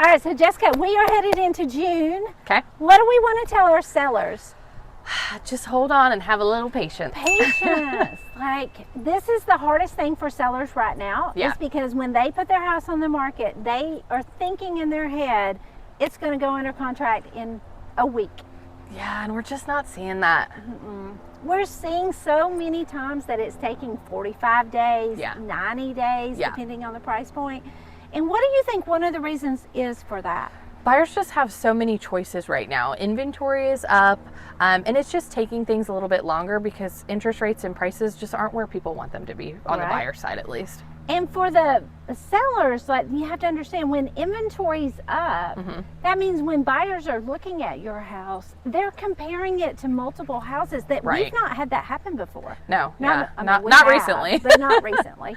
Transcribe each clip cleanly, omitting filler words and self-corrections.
right, so Jessica, we are headed into June. Okay. What do we want to tell our sellers? Just hold on and have a little patience. Patience. Like, this is the hardest thing for sellers right now. Yeah. Is because when they put their house on the market, they are thinking in their head, it's going to go under contract in a week. Yeah, and we're just not seeing that. We're seeing so many times that it's taking 45 days, Yeah. 90 days, Yeah. depending on the price point. And what do you think one of the reasons is for that? Buyers just have so many choices right now. Inventory is up, and it's just taking things a little bit longer because interest rates and prices just aren't where people want them to be on the buyer side, at least. And for the sellers, like, you have to understand, when inventory's up, that means when buyers are looking at your house, they're comparing it to multiple houses that we've not had that happen before. No, not recently. But not recently.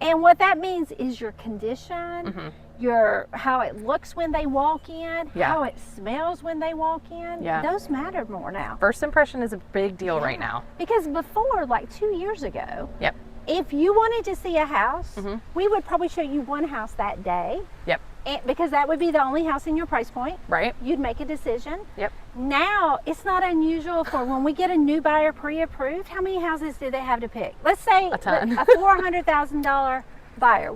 And what that means is your condition, your how it looks when they walk in, how it smells when they walk in. Those matter more now. First impression is a big deal right now. Because before, like 2 years ago, Yep. if you wanted to see a house, we would probably show you one house that day. Yep. Because that would be the only house in your price point. Right. You'd make a decision. Yep. Now, it's not unusual for when we get a new buyer pre-approved, how many houses do they have to pick? Let's say a ton. A $400,000 buyer.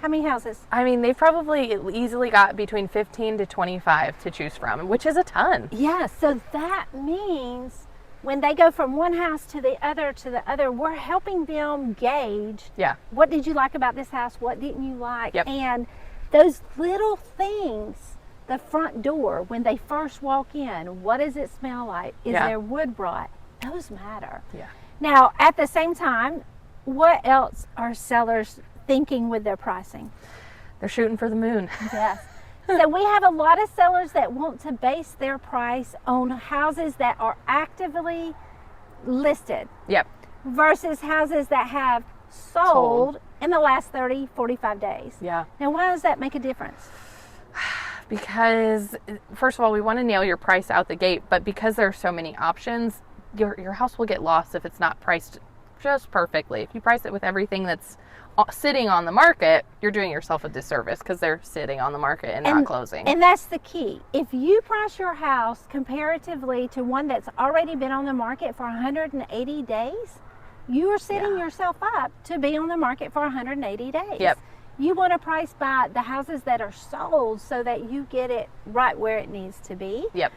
How many houses? I mean, they've probably easily got between 15 to 25 to choose from, which is a ton. Yeah, so that means when they go from one house to the other, we're helping them gauge, what did you like about this house? What didn't you like? Yep. And those little things, the front door, when they first walk in, what does it smell like? Is there wood rot? Those matter. Yeah. Now, at the same time, what else are sellers thinking with their pricing? They're shooting for the moon. Yes. So we have a lot of sellers that want to base their price on houses that are actively listed. Yep. Versus houses that have sold in the last 30, 45 days. Yeah. Now, why does that make a difference? Because, first of all, we want to nail your price out the gate, but because there are so many options, your house will get lost if it's not priced just perfectly. If you price it with everything that's sitting on the market, you're doing yourself a disservice because they're sitting on the market and not closing. And that's the key. If you price your house comparatively to one that's already been on the market for 180 days, you are setting yourself up to be on the market for 180 days. Yep. You want to price by the houses that are sold so that you get it right where it needs to be. Yep.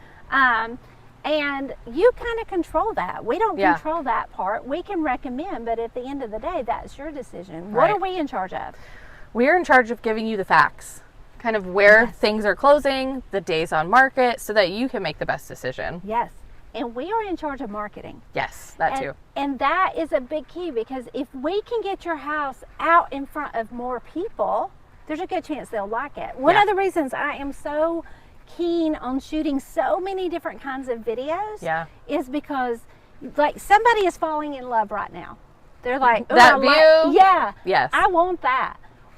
And you kind of control that. We don't control that part. We can recommend, but at the end of the day, that's your decision. What are we in charge of? We're in charge of giving you the facts, kind of where things are closing, the days on market, so that you can make the best decision. Yes. And we are in charge of marketing. Yes, that too. And that is a big key, because if we can get your house out in front of more people, there's a good chance they'll like it. One of the reasons I am so keen on shooting so many different kinds of videos is because, like, somebody is falling in love right now. They're like, that view? Yes. I want that.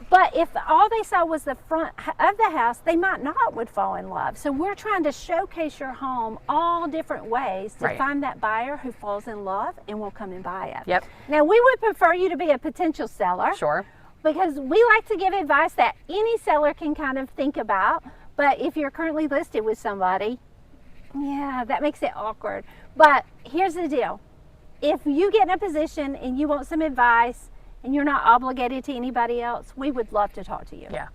But if all they saw was the front of the house, they might not would fall in love. So we're trying to showcase your home all different ways to find that buyer who falls in love and will come and buy it. Yep. Now, we would prefer you to be a potential seller. Sure. Because we like to give advice that any seller can kind of think about. But if you're currently listed with somebody, that makes it awkward. But here's the deal. If you get in a position and you want some advice and you're not obligated to anybody else, we would love to talk to you. Yeah.